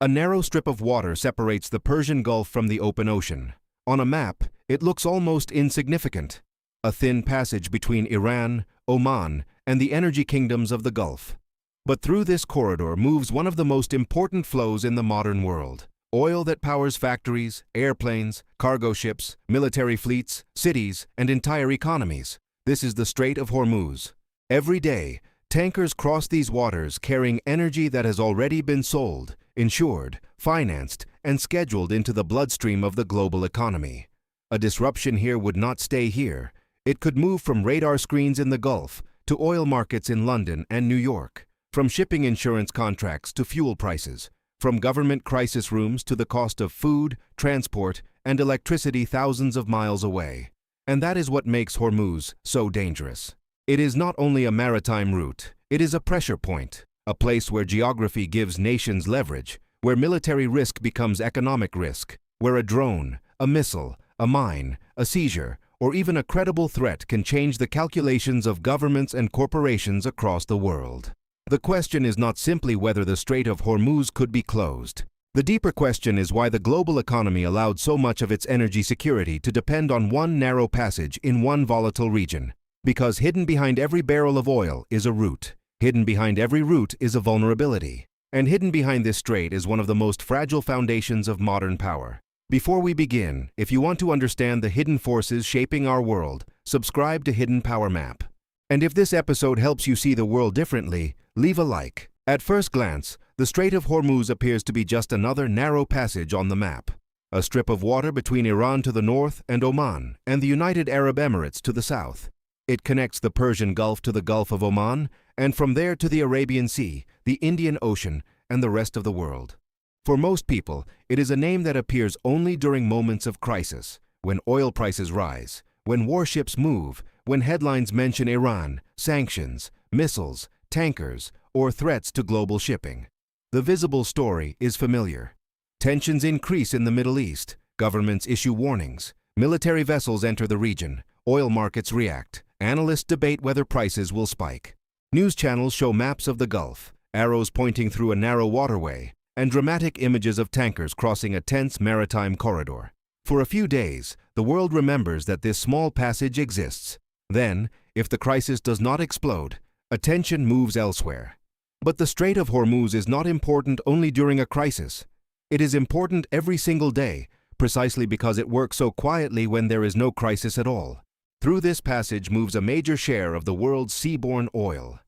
A narrow strip of water separates the Persian Gulf from the open ocean. On a map, it looks almost insignificant. A thin passage between Iran, Oman, and the energy kingdoms of the Gulf. But through this corridor moves one of the most important flows in the modern world. Oil that powers factories, airplanes, cargo ships, military fleets, cities, and entire economies. This is the Strait of Hormuz. Every day, tankers cross these waters carrying energy that has already been sold, insured, financed, and scheduled into the bloodstream of the global economy. A disruption here would not stay here. It could move from radar screens in the Gulf to oil markets in London and New York, from shipping insurance contracts to fuel prices, from government crisis rooms to the cost of food, transport, and electricity thousands of miles away. And that is what makes Hormuz so dangerous. It is not only a maritime route, it is a pressure point, a place where geography gives nations leverage, where military risk becomes economic risk, where a drone, a missile, a mine, a seizure, or even a credible threat can change the calculations of governments and corporations across the world. The question is not simply whether the Strait of Hormuz could be closed. The deeper question is why the global economy allowed so much of its energy security to depend on one narrow passage in one volatile region. Because hidden behind every barrel of oil is a route. Hidden behind every route is a vulnerability. And hidden behind this strait is one of the most fragile foundations of modern power. Before we begin, if you want to understand the hidden forces shaping our world, subscribe to Hidden Power Map. And if this episode helps you see the world differently, leave a like. At first glance, the Strait of Hormuz appears to be just another narrow passage on the map. A strip of water between Iran to the north and Oman, and the United Arab Emirates to the south. It connects the Persian Gulf to the Gulf of Oman, and from there to the Arabian Sea, the Indian Ocean, and the rest of the world. For most people, it is a name that appears only during moments of crisis, when oil prices rise, when warships move, when headlines mention Iran, sanctions, missiles, tankers, or threats to global shipping. The visible story is familiar. Tensions increase in the Middle East, governments issue warnings, military vessels enter the region, oil markets react, analysts debate whether prices will spike. News channels show maps of the Gulf, arrows pointing through a narrow waterway, and dramatic images of tankers crossing a tense maritime corridor. For a few days, the world remembers that this small passage exists. Then, if the crisis does not explode, attention moves elsewhere. But the Strait of Hormuz is not important only during a crisis. It is important every single day, precisely because it works so quietly when there is no crisis at all. Through this passage moves a major share of the world's seaborne oil.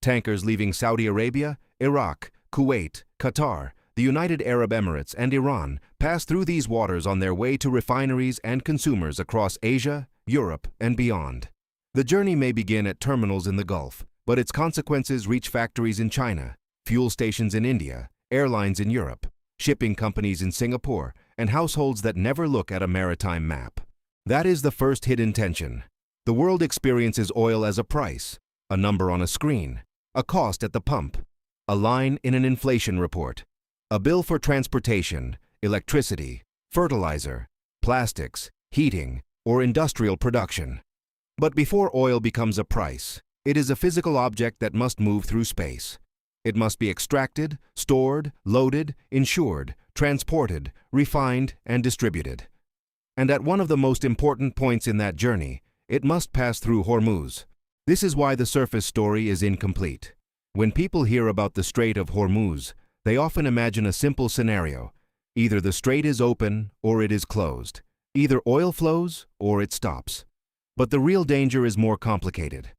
Tankers leaving Saudi Arabia, Iraq, Kuwait, Qatar, the United Arab Emirates, and Iran pass through these waters on their way to refineries and consumers across Asia, Europe, and beyond. The journey may begin at terminals in the Gulf, but its consequences reach factories in China, fuel stations in India, airlines in Europe, shipping companies in Singapore, and households that never look at a maritime map. That is the first hidden tension. The world experiences oil as a price, a number on a screen, a cost at the pump, a line in an inflation report, a bill for transportation, electricity, fertilizer, plastics, heating, or industrial production. But before oil becomes a price, it is a physical object that must move through space. It must be extracted, stored, loaded, insured, transported, refined, and distributed. And at one of the most important points in that journey, it must pass through Hormuz. This is why the surface story is incomplete. When people hear about the Strait of Hormuz, they often imagine a simple scenario. Either the strait is open or it is closed. Either oil flows or it stops. But the real danger is more complicated.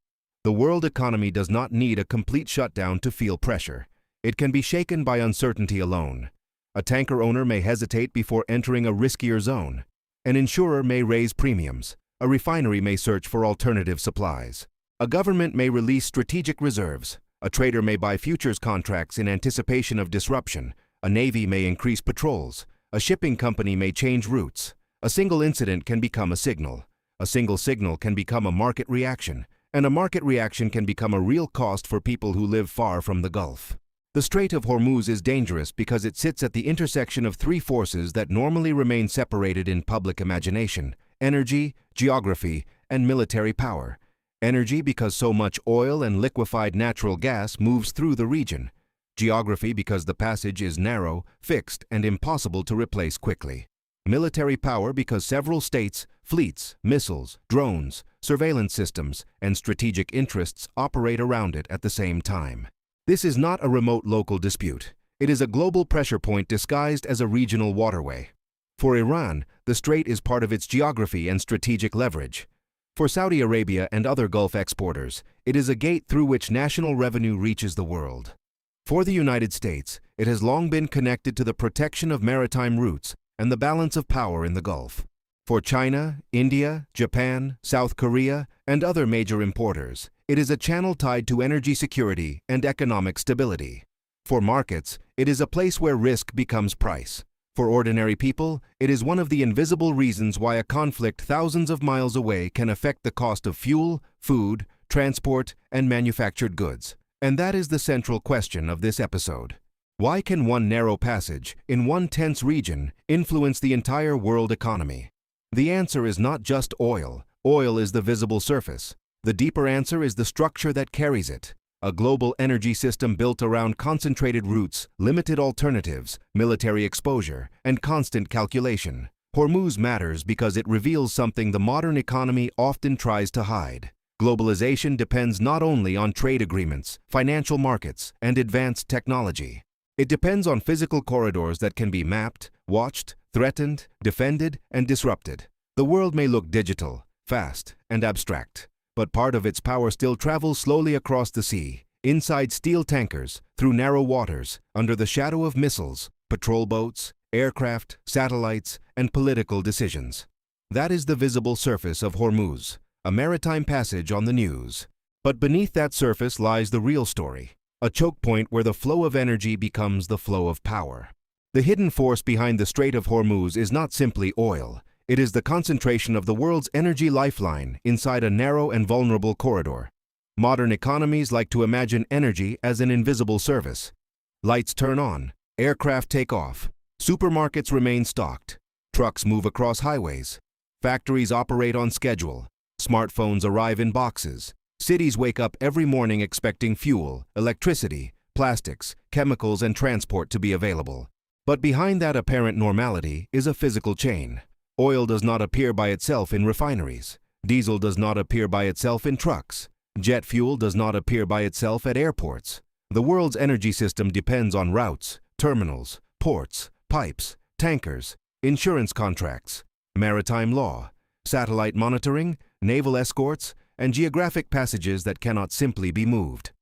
The world economy does not need a complete shutdown to feel pressure. It can be shaken by uncertainty alone. A tanker owner may hesitate before entering a riskier zone. An insurer may raise premiums. A refinery may search for alternative supplies. A government may release strategic reserves. A trader may buy futures contracts in anticipation of disruption. A navy may increase patrols. A shipping company may change routes. A single incident can become a signal. A single signal can become a market reaction. And a market reaction can become a real cost for people who live far from the Gulf. The Strait of Hormuz is dangerous because it sits at the intersection of three forces that normally remain separated in public imagination: energy, geography, and military power. Energy because so much oil and liquefied natural gas moves through the region. Geography because the passage is narrow, fixed, and impossible to replace quickly. Military power because several states, fleets, missiles, drones, surveillance systems, and strategic interests operate around it at the same time. This is not a remote local dispute. It is a global pressure point disguised as a regional waterway. For Iran, the strait is part of its geography and strategic leverage. For Saudi Arabia and other Gulf exporters, it is a gate through which national revenue reaches the world. For the United States, it has long been connected to the protection of maritime routes and the balance of power in the Gulf. For China, India, Japan, South Korea, and other major importers, it is a channel tied to energy security and economic stability. For markets, it is a place where risk becomes price. For ordinary people, it is one of the invisible reasons why a conflict thousands of miles away can affect the cost of fuel, food, transport, and manufactured goods. And that is the central question of this episode. Why can one narrow passage in one tense region influence the entire world economy? The answer is not just oil. Oil is the visible surface. The deeper answer is the structure that carries it. A global energy system built around concentrated routes, limited alternatives, military exposure, and constant calculation. Hormuz matters because it reveals something the modern economy often tries to hide. Globalization depends not only on trade agreements, financial markets, and advanced technology. It depends on physical corridors that can be mapped, watched, threatened, defended, and disrupted. The world may look digital, fast, and abstract, but part of its power still travels slowly across the sea, inside steel tankers, through narrow waters, under the shadow of missiles, patrol boats, aircraft, satellites, and political decisions. That is the visible surface of Hormuz, a maritime passage on the news. But beneath that surface lies the real story, a choke point where the flow of energy becomes the flow of power. The hidden force behind the Strait of Hormuz is not simply oil. It is the concentration of the world's energy lifeline inside a narrow and vulnerable corridor. Modern economies like to imagine energy as an invisible service. Lights turn on, aircraft take off, supermarkets remain stocked, trucks move across highways, factories operate on schedule, smartphones arrive in boxes, cities wake up every morning expecting fuel, electricity, plastics, chemicals, and transport to be available. But behind that apparent normality is a physical chain. Oil does not appear by itself in refineries. Diesel does not appear by itself in trucks. Jet fuel does not appear by itself at airports. The world's energy system depends on routes, terminals, ports, pipes, tankers, insurance contracts, maritime law, satellite monitoring, naval escorts, and geographic passages that cannot simply be moved.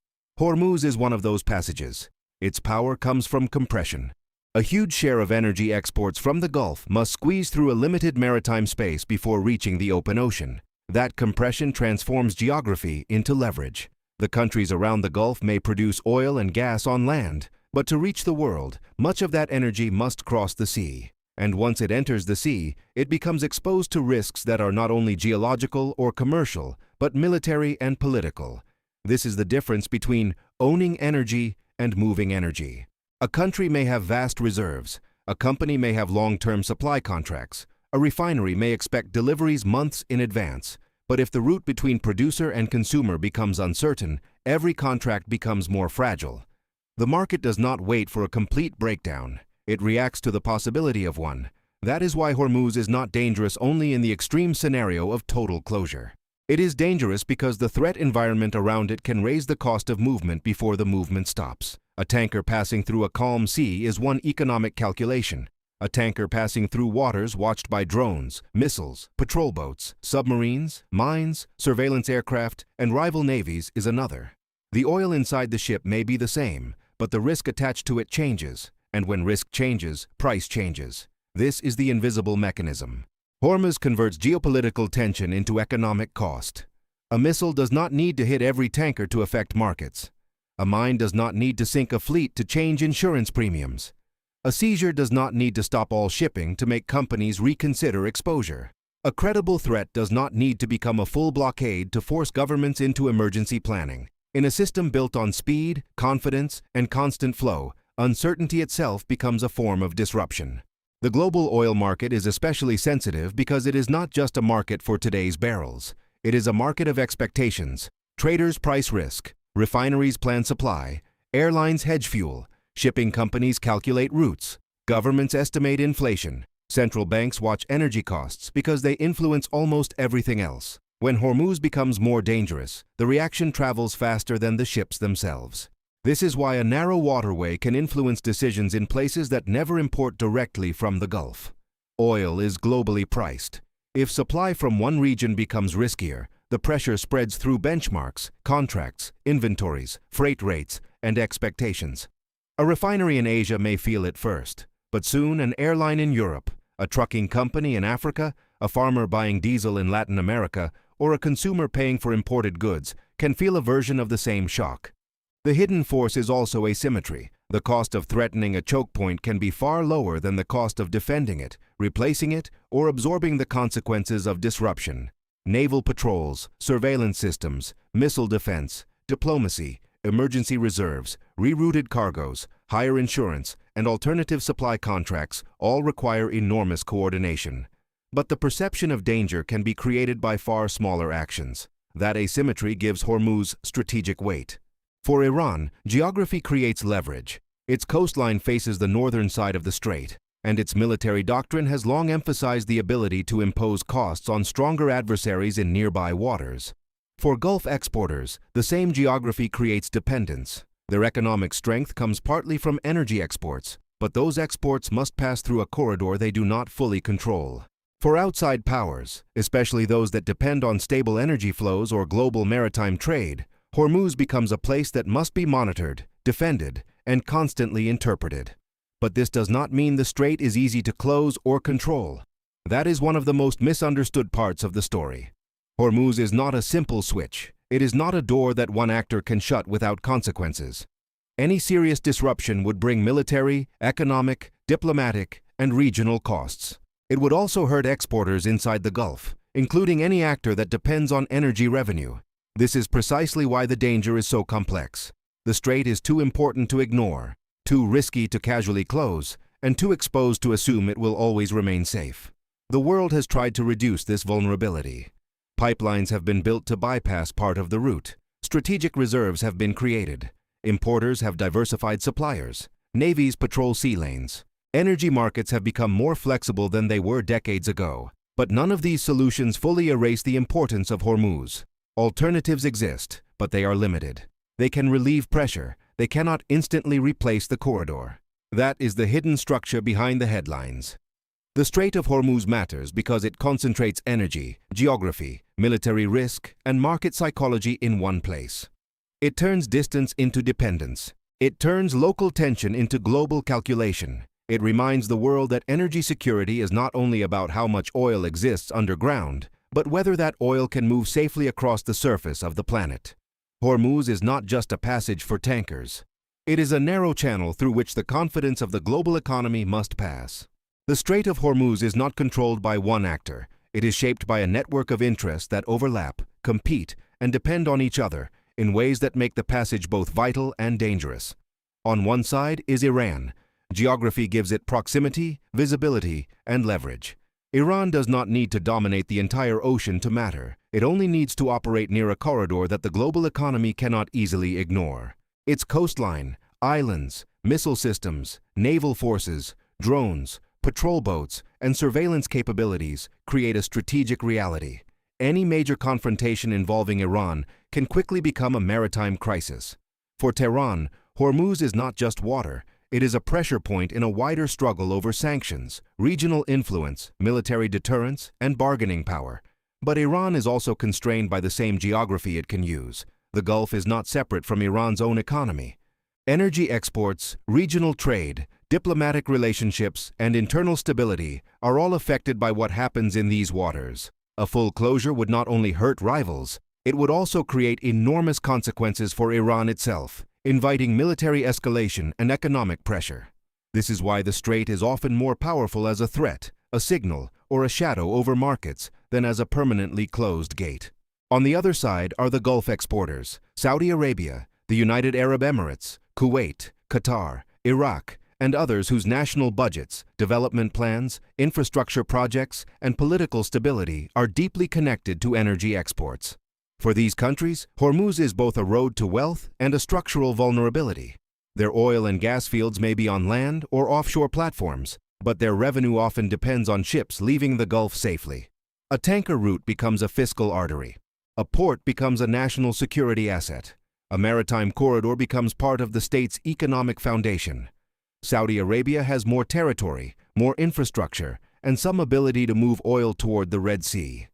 Hormuz is one of those passages. Its power comes from compression. A huge share of energy exports from the Gulf must squeeze through a limited maritime space before reaching the open ocean. That compression transforms geography into leverage. The countries around the Gulf may produce oil and gas on land, but to reach the world, much of that energy must cross the sea. And once it enters the sea, it becomes exposed to risks that are not only geological or commercial, but military and political. This is the difference between owning energy and moving energy. A country may have vast reserves, a company may have long-term supply contracts, a refinery may expect deliveries months in advance, but if the route between producer and consumer becomes uncertain, every contract becomes more fragile. The market does not wait for a complete breakdown. It reacts to the possibility of one. That is why Hormuz is not dangerous only in the extreme scenario of total closure. It is dangerous because the threat environment around it can raise the cost of movement before the movement stops. A tanker passing through a calm sea is one economic calculation. A tanker passing through waters watched by drones, missiles, patrol boats, submarines, mines, surveillance aircraft, and rival navies is another. The oil inside the ship may be the same, but the risk attached to it changes. And when risk changes, price changes. This is the invisible mechanism. Hormuz converts geopolitical tension into economic cost. A missile does not need to hit every tanker to affect markets. A mine does not need to sink a fleet to change insurance premiums. A seizure does not need to stop all shipping to make companies reconsider exposure. A credible threat does not need to become a full blockade to force governments into emergency planning. In a system built on speed, confidence, and constant flow, uncertainty itself becomes a form of disruption. The global oil market is especially sensitive because it is not just a market for today's barrels. It is a market of expectations. Traders price risk, refineries plan supply, Airlines hedge fuel. Shipping companies calculate routes. Governments estimate inflation. Central banks watch energy costs because they influence almost everything else. When Hormuz becomes more dangerous, the reaction travels faster than the ships themselves. This is why a narrow waterway can influence decisions in places that never import directly from the Gulf. Oil is globally priced. If supply from one region becomes riskier, the pressure spreads through benchmarks, contracts, inventories, freight rates, and expectations. A refinery in Asia may feel it first, but soon an airline in Europe, a trucking company in Africa, a farmer buying diesel in Latin America, or a consumer paying for imported goods can feel a version of the same shock. The hidden force is also asymmetry. The cost of threatening a choke point can be far lower than the cost of defending it, replacing it, or absorbing the consequences of disruption. Naval patrols, surveillance systems, missile defense, diplomacy, emergency reserves, rerouted cargoes, higher insurance, and alternative supply contracts all require enormous coordination. But the perception of danger can be created by far smaller actions. That asymmetry gives Hormuz strategic weight. For Iran, geography creates leverage. Its coastline faces the northern side of the strait, and its military doctrine has long emphasized the ability to impose costs on stronger adversaries in nearby waters. For Gulf exporters, the same geography creates dependence. Their economic strength comes partly from energy exports, but those exports must pass through a corridor they do not fully control. For outside powers, especially those that depend on stable energy flows or global maritime trade, Hormuz becomes a place that must be monitored, defended, and constantly interpreted. But this does not mean the strait is easy to close or control. That is one of the most misunderstood parts of the story. Hormuz is not a simple switch. It is not a door that one actor can shut without consequences. Any serious disruption would bring military, economic, diplomatic, and regional costs. It would also hurt exporters inside the Gulf, including any actor that depends on energy revenue. This is precisely why the danger is so complex. The strait is too important to ignore, too risky to casually close, and too exposed to assume it will always remain safe. The world has tried to reduce this vulnerability. Pipelines have been built to bypass part of the route. Strategic reserves have been created. Importers have diversified suppliers. Navies patrol sea lanes. Energy markets have become more flexible than they were decades ago. But none of these solutions fully erase the importance of Hormuz. Alternatives exist, but they are limited. They can relieve pressure. They cannot instantly replace the corridor. That is the hidden structure behind the headlines. The Strait of Hormuz matters because it concentrates energy, geography, military risk, and market psychology in one place. It turns distance into dependence. It turns local tension into global calculation. It reminds the world that energy security is not only about how much oil exists underground, but whether that oil can move safely across the surface of the planet. Hormuz is not just a passage for tankers. It is a narrow channel through which the confidence of the global economy must pass. The Strait of Hormuz is not controlled by one actor. It is shaped by a network of interests that overlap, compete, and depend on each other in ways that make the passage both vital and dangerous. On one side is Iran. Geography gives it proximity, visibility, and leverage. Iran does not need to dominate the entire ocean to matter. It only needs to operate near a corridor that the global economy cannot easily ignore. Its coastline, islands, missile systems, naval forces, drones, patrol boats, and surveillance capabilities create a strategic reality. Any major confrontation involving Iran can quickly become a maritime crisis. For Tehran, Hormuz is not just water. It is a pressure point in a wider struggle over sanctions, regional influence, military deterrence, and bargaining power. But Iran is also constrained by the same geography it can use. The Gulf is not separate from Iran's own economy. Energy exports, regional trade, diplomatic relationships, and internal stability are all affected by what happens in these waters. A full closure would not only hurt rivals, it would also create enormous consequences for Iran itself, inviting military escalation and economic pressure. This is why the strait is often more powerful as a threat, a signal, or a shadow over markets than as a permanently closed gate. On the other side are the Gulf exporters, Saudi Arabia, the United Arab Emirates, Kuwait, Qatar, Iraq, and others whose national budgets, development plans, infrastructure projects, and political stability are deeply connected to energy exports. For these countries, Hormuz is both a road to wealth and a structural vulnerability. Their oil and gas fields may be on land or offshore platforms, but their revenue often depends on ships leaving the Gulf safely. A tanker route becomes a fiscal artery. A port becomes a national security asset. A maritime corridor becomes part of the state's economic foundation. Saudi Arabia has more territory, more infrastructure, and some ability to move oil toward the Red Sea.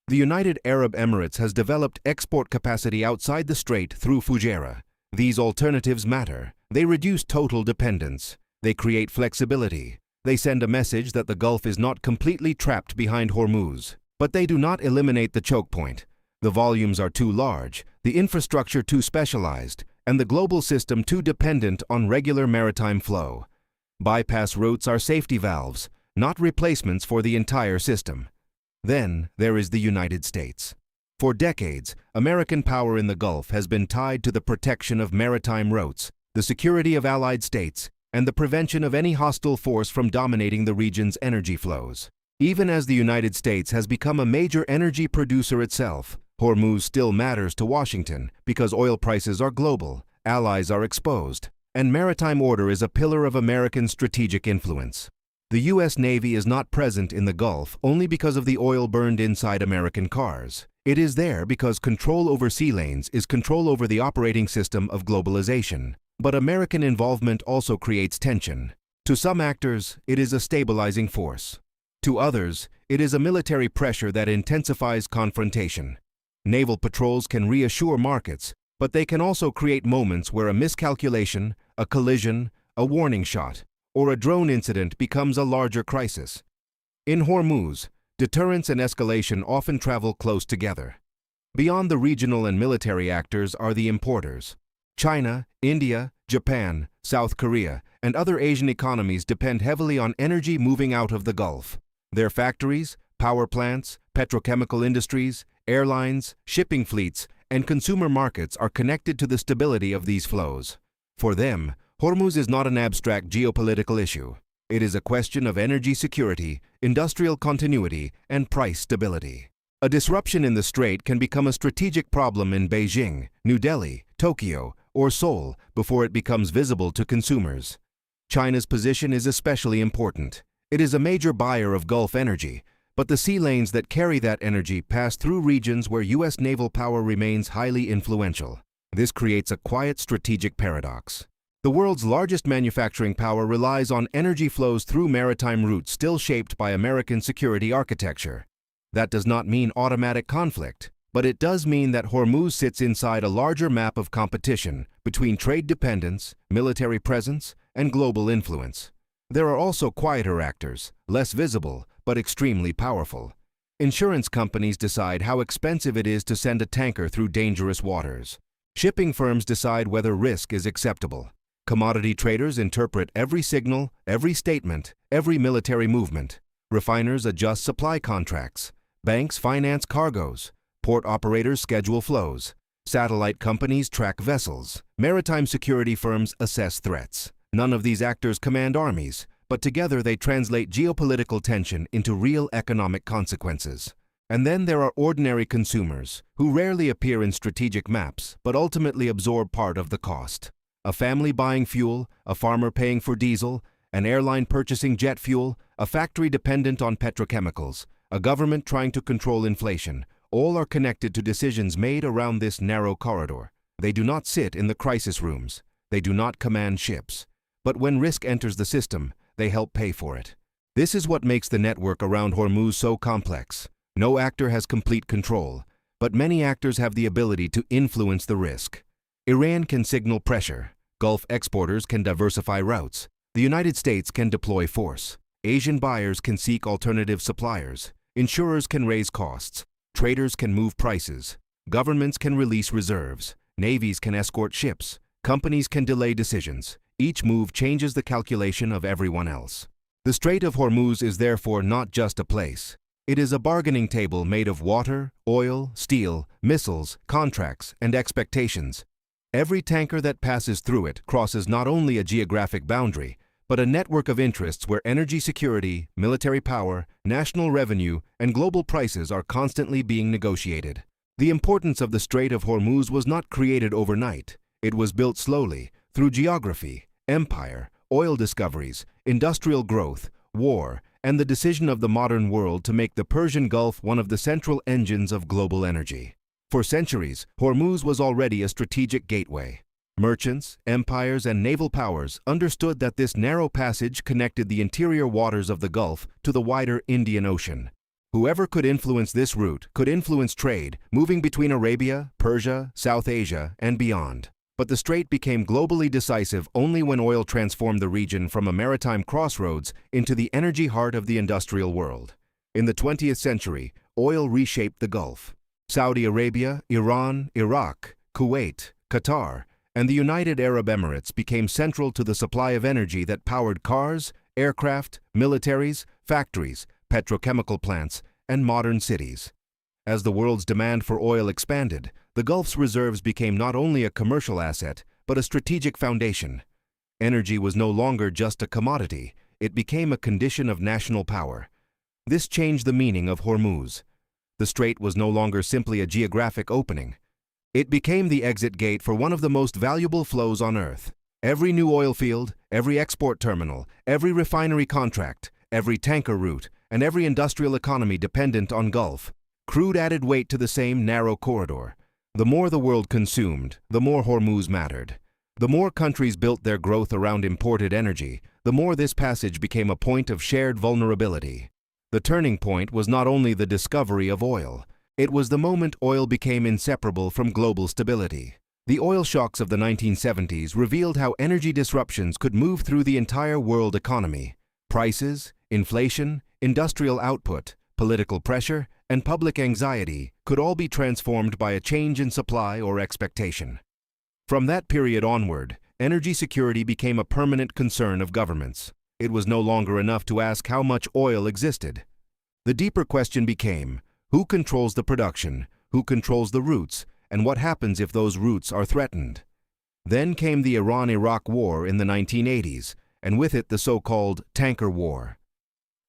The United Arab Emirates has developed export capacity outside the strait through Fujairah. These alternatives matter. They reduce total dependence. They create flexibility. They send a message that the Gulf is not completely trapped behind Hormuz. But they do not eliminate the choke point. The volumes are too large, the infrastructure too specialized, and the global system too dependent on regular maritime flow. Bypass routes are safety valves, not replacements for the entire system. Then there is the United States. For decades, American power in the Gulf has been tied to the protection of maritime routes, the security of allied states, and the prevention of any hostile force from dominating the region's energy flows. Even as the United States has become a major energy producer itself, Hormuz still matters to Washington because oil prices are global, allies are exposed, and maritime order is a pillar of American strategic influence. The U.S. Navy is not present in the Gulf only because of the oil burned inside American cars. It is there because control over sea lanes is control over the operating system of globalization. But American involvement also creates tension. To some actors, it is a stabilizing force. To others, it is a military pressure that intensifies confrontation. Naval patrols can reassure markets, but they can also create moments where a miscalculation, a collision, a warning shot, or a drone incident becomes a larger crisis. In Hormuz, deterrence and escalation often travel close together. Beyond the regional and military actors are the importers. China, India, Japan, South Korea, and other Asian economies depend heavily on energy moving out of the Gulf. Their factories, power plants, petrochemical industries, airlines, shipping fleets, and consumer markets are connected to the stability of these flows. For them, Hormuz is not an abstract geopolitical issue. It is a question of energy security, industrial continuity, and price stability. A disruption in the strait can become a strategic problem in Beijing, New Delhi, Tokyo, or Seoul before it becomes visible to consumers. China's position is especially important. It is a major buyer of Gulf energy, but the sea lanes that carry that energy pass through regions where U.S. naval power remains highly influential. This creates a quiet strategic paradox. The world's largest manufacturing power relies on energy flows through maritime routes still shaped by American security architecture. That does not mean automatic conflict, but it does mean that Hormuz sits inside a larger map of competition between trade dependence, military presence, and global influence. There are also quieter actors, less visible, but extremely powerful. Insurance companies decide how expensive it is to send a tanker through dangerous waters. Shipping firms decide whether risk is acceptable. Commodity traders interpret every signal, every statement, every military movement. Refiners adjust supply contracts. Banks finance cargoes. Port operators schedule flows. Satellite companies track vessels. Maritime security firms assess threats. None of these actors command armies, but together they translate geopolitical tension into real economic consequences. And then there are ordinary consumers, who rarely appear in strategic maps, but ultimately absorb part of the cost. A family buying fuel, a farmer paying for diesel, an airline purchasing jet fuel, a factory dependent on petrochemicals, a government trying to control inflation, all are connected to decisions made around this narrow corridor. They do not sit in the crisis rooms. They do not command ships. But when risk enters the system, they help pay for it. This is what makes the network around Hormuz so complex. No actor has complete control, but many actors have the ability to influence the risk. Iran can signal pressure. Gulf exporters can diversify routes. The United States can deploy force. Asian buyers can seek alternative suppliers. Insurers can raise costs. Traders can move prices. Governments can release reserves. Navies can escort ships. Companies can delay decisions. Each move changes the calculation of everyone else. The Strait of Hormuz is therefore not just a place. It is a bargaining table made of water, oil, steel, missiles, contracts, and expectations. Every tanker that passes through it crosses not only a geographic boundary, but a network of interests where energy security, military power, national revenue, and global prices are constantly being negotiated. The importance of the Strait of Hormuz was not created overnight. It was built slowly, through geography, empire, oil discoveries, industrial growth, war, and the decision of the modern world to make the Persian Gulf one of the central engines of global energy. For centuries, Hormuz was already a strategic gateway. Merchants, empires, and naval powers understood that this narrow passage connected the interior waters of the Gulf to the wider Indian Ocean. Whoever could influence this route could influence trade, moving between Arabia, Persia, South Asia, and beyond. But the strait became globally decisive only when oil transformed the region from a maritime crossroads into the energy heart of the industrial world. In the 20th century, oil reshaped the Gulf. Saudi Arabia, Iran, Iraq, Kuwait, Qatar, and the United Arab Emirates became central to the supply of energy that powered cars, aircraft, militaries, factories, petrochemical plants, and modern cities. As the world's demand for oil expanded, the Gulf's reserves became not only a commercial asset, but a strategic foundation. Energy was no longer just a commodity, it became a condition of national power. This changed the meaning of Hormuz. The strait was no longer simply a geographic opening. It became the exit gate for one of the most valuable flows on Earth. Every new oil field, every export terminal, every refinery contract, every tanker route, and every industrial economy dependent on Gulf crude added weight to the same narrow corridor. The more the world consumed, the more Hormuz mattered. The more countries built their growth around imported energy, the more this passage became a point of shared vulnerability. The turning point was not only the discovery of oil, it was the moment oil became inseparable from global stability. The oil shocks of the 1970s revealed how energy disruptions could move through the entire world economy. Prices, inflation, industrial output, political pressure, and public anxiety could all be transformed by a change in supply or expectation. From that period onward, energy security became a permanent concern of governments. It was no longer enough to ask how much oil existed. The deeper question became, who controls the production, who controls the routes, and what happens if those routes are threatened? Then came the Iran-Iraq War in the 1980s, and with it the so-called tanker war.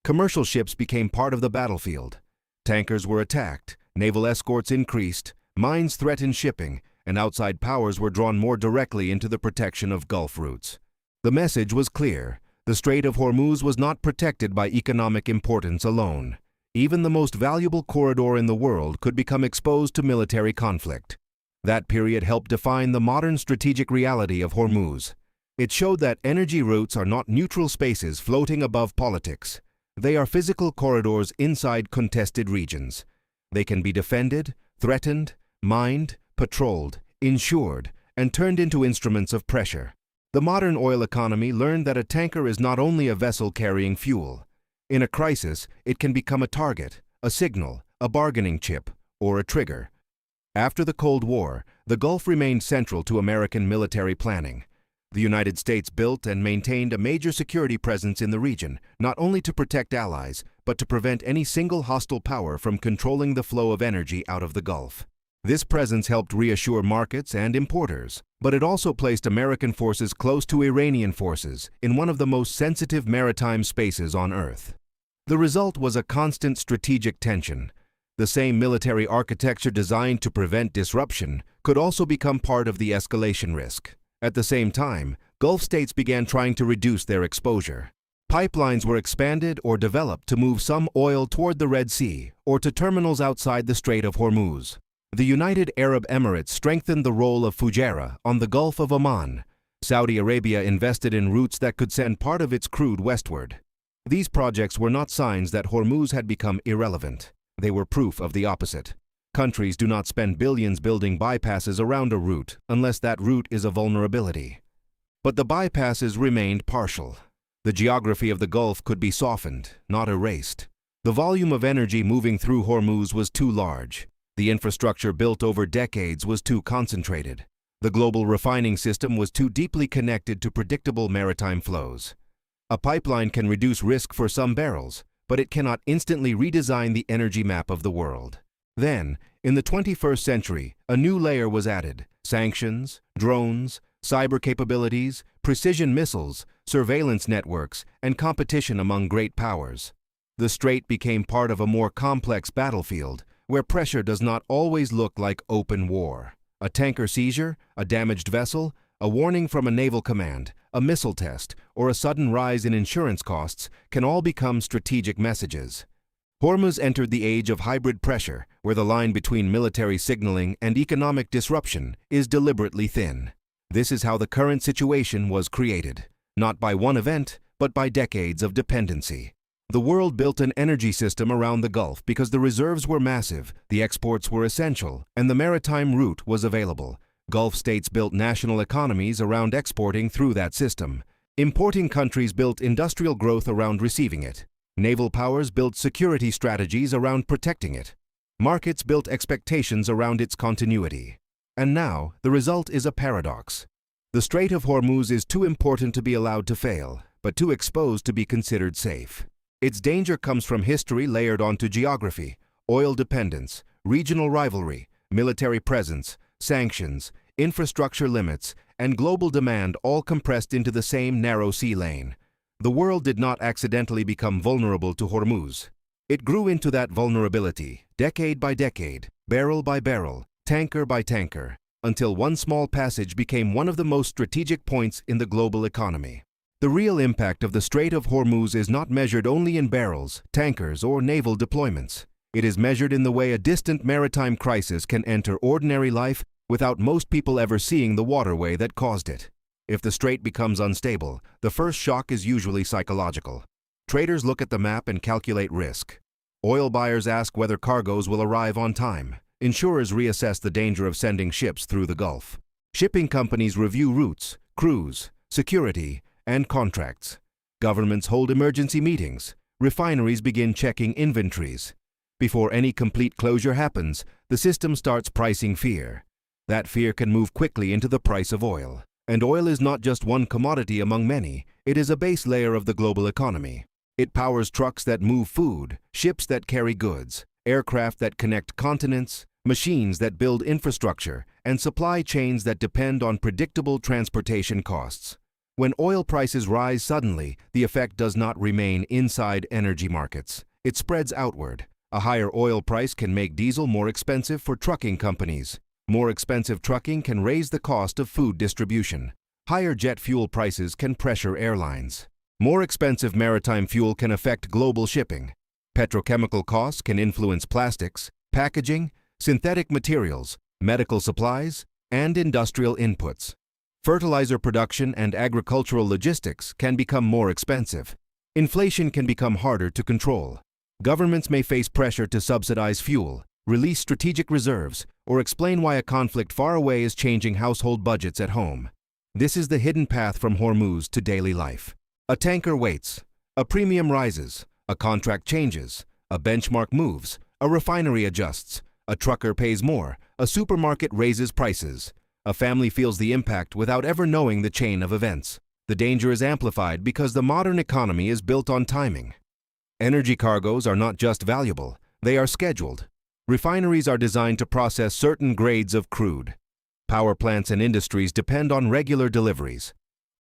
Commercial ships became part of the battlefield. Tankers were attacked, naval escorts increased, mines threatened shipping, and outside powers were drawn more directly into the protection of Gulf routes. The message was clear. The Strait of Hormuz was not protected by economic importance alone. Even the most valuable corridor in the world could become exposed to military conflict. That period helped define the modern strategic reality of Hormuz. It showed that energy routes are not neutral spaces floating above politics. They are physical corridors inside contested regions. They can be defended, threatened, mined, patrolled, insured, and turned into instruments of pressure. The modern oil economy learned that a tanker is not only a vessel carrying fuel. In a crisis, it can become a target, a signal, a bargaining chip, or a trigger. After the Cold War, the Gulf remained central to American military planning. The United States built and maintained a major security presence in the region, not only to protect allies, but to prevent any single hostile power from controlling the flow of energy out of the Gulf. This presence helped reassure markets and importers, but it also placed American forces close to Iranian forces in one of the most sensitive maritime spaces on Earth. The result was a constant strategic tension. The same military architecture designed to prevent disruption could also become part of the escalation risk. At the same time, Gulf states began trying to reduce their exposure. Pipelines were expanded or developed to move some oil toward the Red Sea or to terminals outside the Strait of Hormuz. The United Arab Emirates strengthened the role of Fujairah on the Gulf of Oman. Saudi Arabia invested in routes that could send part of its crude westward. These projects were not signs that Hormuz had become irrelevant. They were proof of the opposite. Countries do not spend billions building bypasses around a route unless that route is a vulnerability. But the bypasses remained partial. The geography of the Gulf could be softened, not erased. The volume of energy moving through Hormuz was too large. The infrastructure built over decades was too concentrated. The global refining system was too deeply connected to predictable maritime flows. A pipeline can reduce risk for some barrels, but it cannot instantly redesign the energy map of the world. Then, in the 21st century, a new layer was added: sanctions, drones, cyber capabilities, precision missiles, surveillance networks, and competition among great powers. The strait became part of a more complex battlefield, where pressure does not always look like open war. A tanker seizure, a damaged vessel, a warning from a naval command, a missile test, or a sudden rise in insurance costs can all become strategic messages. Hormuz entered the age of hybrid pressure, where the line between military signaling and economic disruption is deliberately thin. This is how the current situation was created, not by one event, but by decades of dependency. The world built an energy system around the Gulf because the reserves were massive, the exports were essential, and the maritime route was available. Gulf states built national economies around exporting through that system. Importing countries built industrial growth around receiving it. Naval powers built security strategies around protecting it. Markets built expectations around its continuity. And now, the result is a paradox. The Strait of Hormuz is too important to be allowed to fail, but too exposed to be considered safe. Its danger comes from history layered onto geography, oil dependence, regional rivalry, military presence, sanctions, infrastructure limits, and global demand all compressed into the same narrow sea lane. The world did not accidentally become vulnerable to Hormuz. It grew into that vulnerability, decade by decade, barrel by barrel, tanker by tanker, until one small passage became one of the most strategic points in the global economy. The real impact of the Strait of Hormuz is not measured only in barrels, tankers, or naval deployments. It is measured in the way a distant maritime crisis can enter ordinary life without most people ever seeing the waterway that caused it. If the strait becomes unstable, the first shock is usually psychological. Traders look at the map and calculate risk. Oil buyers ask whether cargoes will arrive on time. Insurers reassess the danger of sending ships through the Gulf. Shipping companies review routes, crews, security, and contracts. Governments hold emergency meetings. Refineries begin checking inventories. Before any complete closure happens, the system starts pricing fear. That fear can move quickly into the price of oil. And oil is not just one commodity among many, it is a base layer of the global economy. It powers trucks that move food, ships that carry goods, aircraft that connect continents, machines that build infrastructure, and supply chains that depend on predictable transportation costs. When oil prices rise suddenly, the effect does not remain inside energy markets. It spreads outward. A higher oil price can make diesel more expensive for trucking companies. More expensive trucking can raise the cost of food distribution. Higher jet fuel prices can pressure airlines. More expensive maritime fuel can affect global shipping. Petrochemical costs can influence plastics, packaging, synthetic materials, medical supplies, and industrial inputs. Fertilizer production and agricultural logistics can become more expensive. Inflation can become harder to control. Governments may face pressure to subsidize fuel, release strategic reserves, or explain why a conflict far away is changing household budgets at home. This is the hidden path from Hormuz to daily life. A tanker waits, a premium rises, a contract changes, a benchmark moves, a refinery adjusts, a trucker pays more, a supermarket raises prices. A family feels the impact without ever knowing the chain of events. The danger is amplified because the modern economy is built on timing. Energy cargoes are not just valuable, they are scheduled. Refineries are designed to process certain grades of crude. Power plants and industries depend on regular deliveries.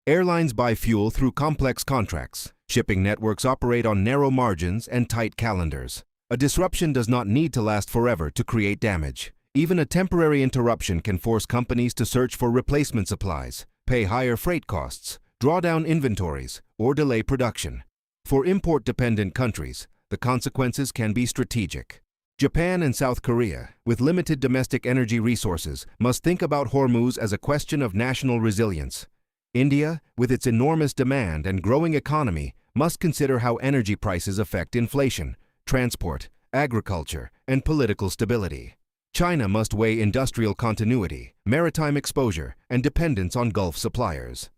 Airlines buy fuel through complex contracts. Shipping networks operate on narrow margins and tight calendars. A disruption does not need to last forever to create damage. Even a temporary interruption can force companies to search for replacement supplies, pay higher freight costs, draw down inventories, or delay production. For import-dependent countries, the consequences can be strategic. Japan and South Korea, with limited domestic energy resources, must think about Hormuz as a question of national resilience. India, with its enormous demand and growing economy, must consider how energy prices affect inflation, transport, agriculture, and political stability. China must weigh industrial continuity, maritime exposure, and dependence on Gulf suppliers.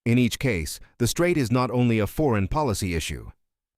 In each case, the strait is not only a foreign policy issue.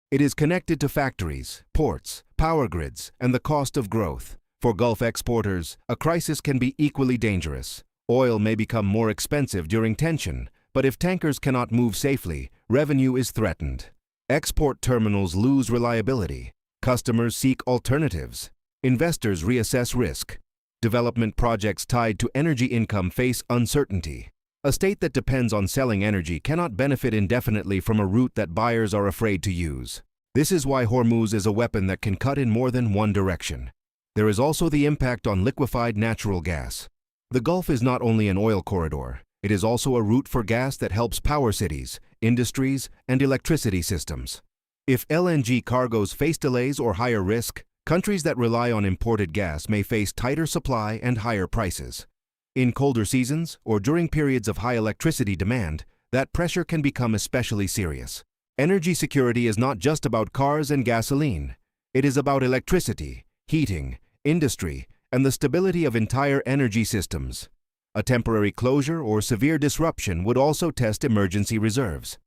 It is connected to factories, ports, power grids, and the cost of growth. For Gulf exporters, a crisis can be equally dangerous. Oil may become more expensive during tension, but if tankers cannot move safely, revenue is threatened. Export terminals lose reliability. Customers seek alternatives. Investors reassess risk. Development projects tied to energy income face uncertainty. A state that depends on selling energy cannot benefit indefinitely from a route that buyers are afraid to use. This is why Hormuz is a weapon that can cut in more than one direction. There is also the impact on liquefied natural gas. The Gulf is not only an oil corridor, it is also a route for gas that helps power cities, industries, and electricity systems. If LNG cargoes face delays or higher risk, countries that rely on imported gas may face tighter supply and higher prices. In colder seasons or during periods of high electricity demand, that pressure can become especially serious. Energy security is not just about cars and gasoline. It is about electricity, heating, industry, and the stability of entire energy systems. A temporary closure or severe disruption would also test emergency reserves.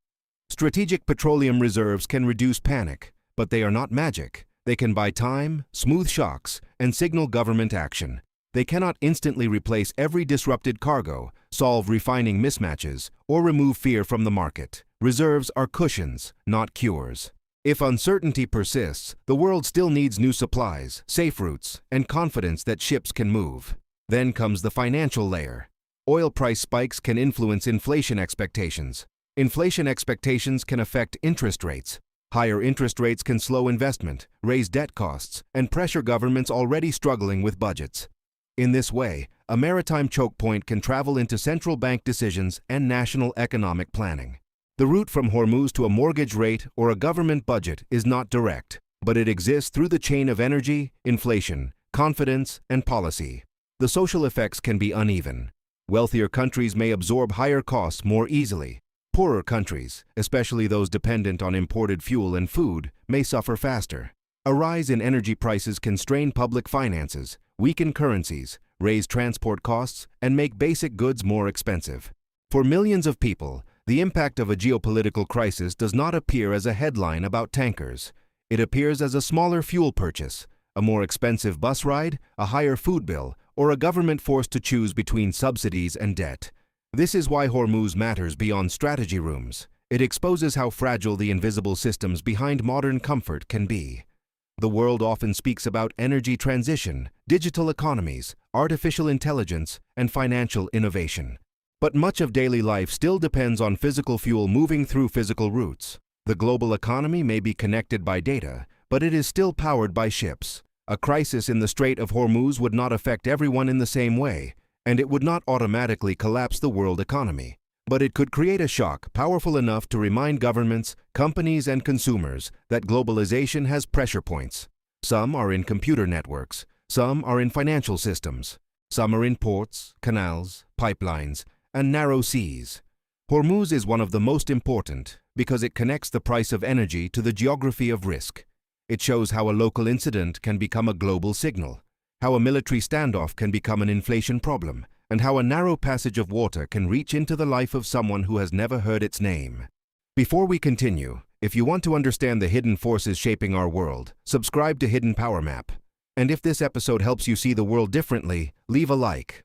Strategic petroleum reserves can reduce panic, but they are not magic. They can buy time, smooth shocks, and signal government action. They cannot instantly replace every disrupted cargo, solve refining mismatches, or remove fear from the market. Reserves are cushions, not cures. If uncertainty persists, the world still needs new supplies, safe routes, and confidence that ships can move. Then comes the financial layer. Oil price spikes can influence inflation expectations. Inflation expectations can affect interest rates. Higher interest rates can slow investment, raise debt costs, and pressure governments already struggling with budgets. In this way, a maritime chokepoint can travel into central bank decisions and national economic planning. The route from Hormuz to a mortgage rate or a government budget is not direct, but it exists through the chain of energy, inflation, confidence, and policy. The social effects can be uneven. Wealthier countries may absorb higher costs more easily. Poorer countries, especially those dependent on imported fuel and food, may suffer faster. A rise in energy prices can strain public finances, weaken currencies, raise transport costs, and make basic goods more expensive. For millions of people, the impact of a geopolitical crisis does not appear as a headline about tankers. It appears as a smaller fuel purchase, a more expensive bus ride, a higher food bill, or a government forced to choose between subsidies and debt. This is why Hormuz matters beyond strategy rooms. It exposes how fragile the invisible systems behind modern comfort can be. The world often speaks about energy transition, digital economies, artificial intelligence, and financial innovation. But much of daily life still depends on physical fuel moving through physical routes. The global economy may be connected by data, but it is still powered by ships. A crisis in the Strait of Hormuz would not affect everyone in the same way, and it would not automatically collapse the world economy. But it could create a shock powerful enough to remind governments, companies, and consumers that globalization has pressure points. Some are in computer networks, some are in financial systems, some are in ports, canals, pipelines, and narrow seas. Hormuz is one of the most important because it connects the price of energy to the geography of risk. It shows how a local incident can become a global signal, how a military standoff can become an inflation problem, and how a narrow passage of water can reach into the life of someone who has never heard its name. Before we continue, if you want to understand the hidden forces shaping our world, subscribe to Hidden Power Map. And if this episode helps you see the world differently, leave a like.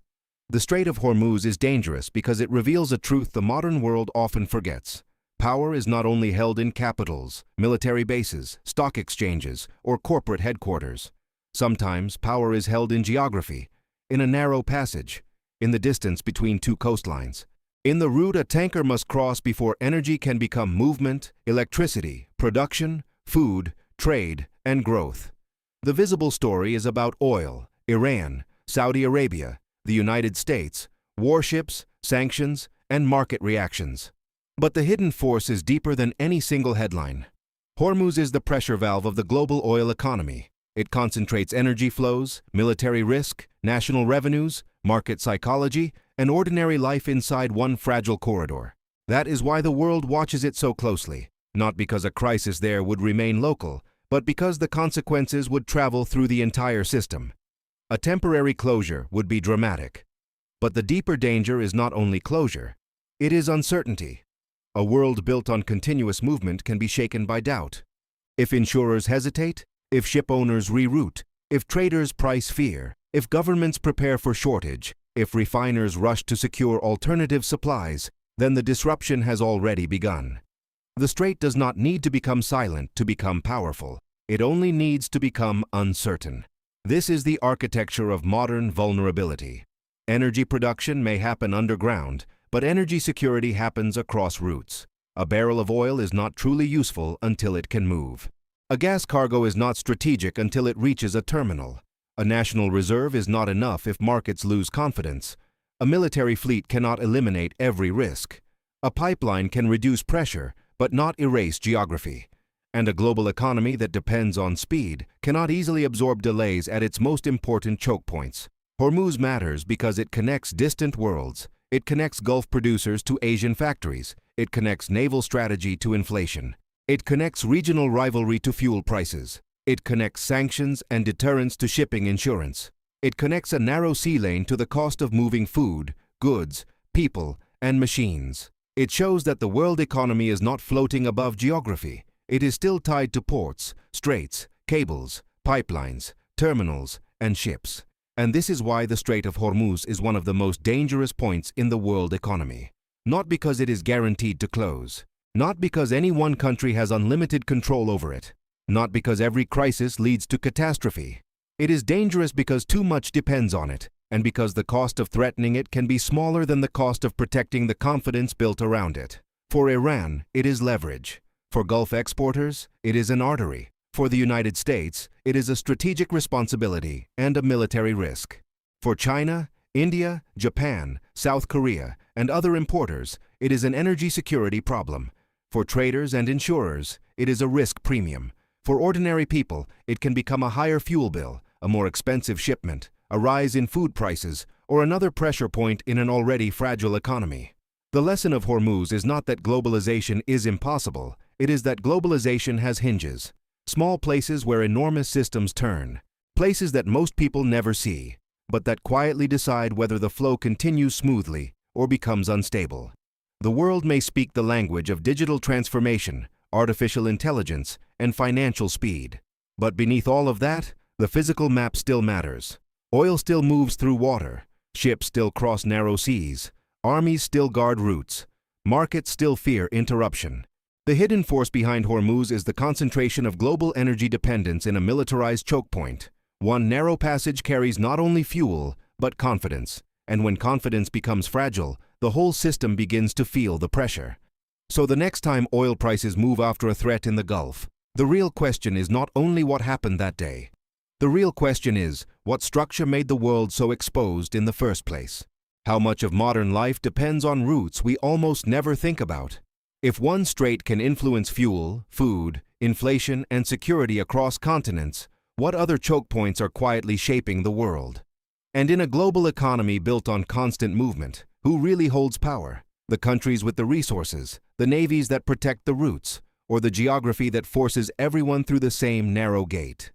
The Strait of Hormuz is dangerous because it reveals a truth the modern world often forgets. Power is not only held in capitals, military bases, stock exchanges, or corporate headquarters. Sometimes power is held in geography, in a narrow passage, in the distance between two coastlines. In the route a tanker must cross before energy can become movement, electricity, production, food, trade, and growth. The visible story is about oil, Iran, Saudi Arabia, the United States, warships, sanctions, and market reactions. But the hidden force is deeper than any single headline. Hormuz is the pressure valve of the global oil economy. It concentrates energy flows, military risk, national revenues, market psychology, and ordinary life inside one fragile corridor. That is why the world watches it so closely, not because a crisis there would remain local, but because the consequences would travel through the entire system. A temporary closure would be dramatic. But the deeper danger is not only closure, it is uncertainty. A world built on continuous movement can be shaken by doubt. If insurers hesitate, if ship owners reroute, if traders price fear, if governments prepare for shortage, if refiners rush to secure alternative supplies, then the disruption has already begun. The strait does not need to become silent to become powerful. It only needs to become uncertain. This is the architecture of modern vulnerability. Energy production may happen underground, but energy security happens across routes. A barrel of oil is not truly useful until it can move. A gas cargo is not strategic until it reaches a terminal. A national reserve is not enough if markets lose confidence. A military fleet cannot eliminate every risk. A pipeline can reduce pressure, but not erase geography. And a global economy that depends on speed cannot easily absorb delays at its most important choke points. Hormuz matters because it connects distant worlds. It connects Gulf producers to Asian factories. It connects naval strategy to inflation. It connects regional rivalry to fuel prices. It connects sanctions and deterrence to shipping insurance. It connects a narrow sea lane to the cost of moving food, goods, people, and machines. It shows that the world economy is not floating above geography. It is still tied to ports, straits, cables, pipelines, terminals, and ships. And this is why the Strait of Hormuz is one of the most dangerous points in the world economy. Not because it is guaranteed to close. Not because any one country has unlimited control over it. Not because every crisis leads to catastrophe. It is dangerous because too much depends on it, and because the cost of threatening it can be smaller than the cost of protecting the confidence built around it. For Iran, it is leverage. For Gulf exporters, it is an artery. For the United States, it is a strategic responsibility and a military risk. For China, India, Japan, South Korea, and other importers, it is an energy security problem. For traders and insurers, it is a risk premium. For ordinary people, it can become a higher fuel bill, a more expensive shipment, a rise in food prices, or another pressure point in an already fragile economy. The lesson of Hormuz is not that globalization is impossible, it is that globalization has hinges. Small places where enormous systems turn. Places that most people never see, but that quietly decide whether the flow continues smoothly or becomes unstable. The world may speak the language of digital transformation, artificial intelligence, and financial speed. But beneath all of that, the physical map still matters. Oil still moves through water, ships still cross narrow seas, armies still guard routes, markets still fear interruption. The hidden force behind Hormuz is the concentration of global energy dependence in a militarized choke point. One narrow passage carries not only fuel, but confidence. And when confidence becomes fragile, the whole system begins to feel the pressure. So the next time oil prices move after a threat in the Gulf, the real question is not only what happened that day. The real question is, what structure made the world so exposed in the first place? How much of modern life depends on routes we almost never think about? If one strait can influence fuel, food, inflation, and security across continents, what other choke points are quietly shaping the world? And in a global economy built on constant movement, who really holds power? The countries with the resources, the navies that protect the routes, or the geography that forces everyone through the same narrow gate?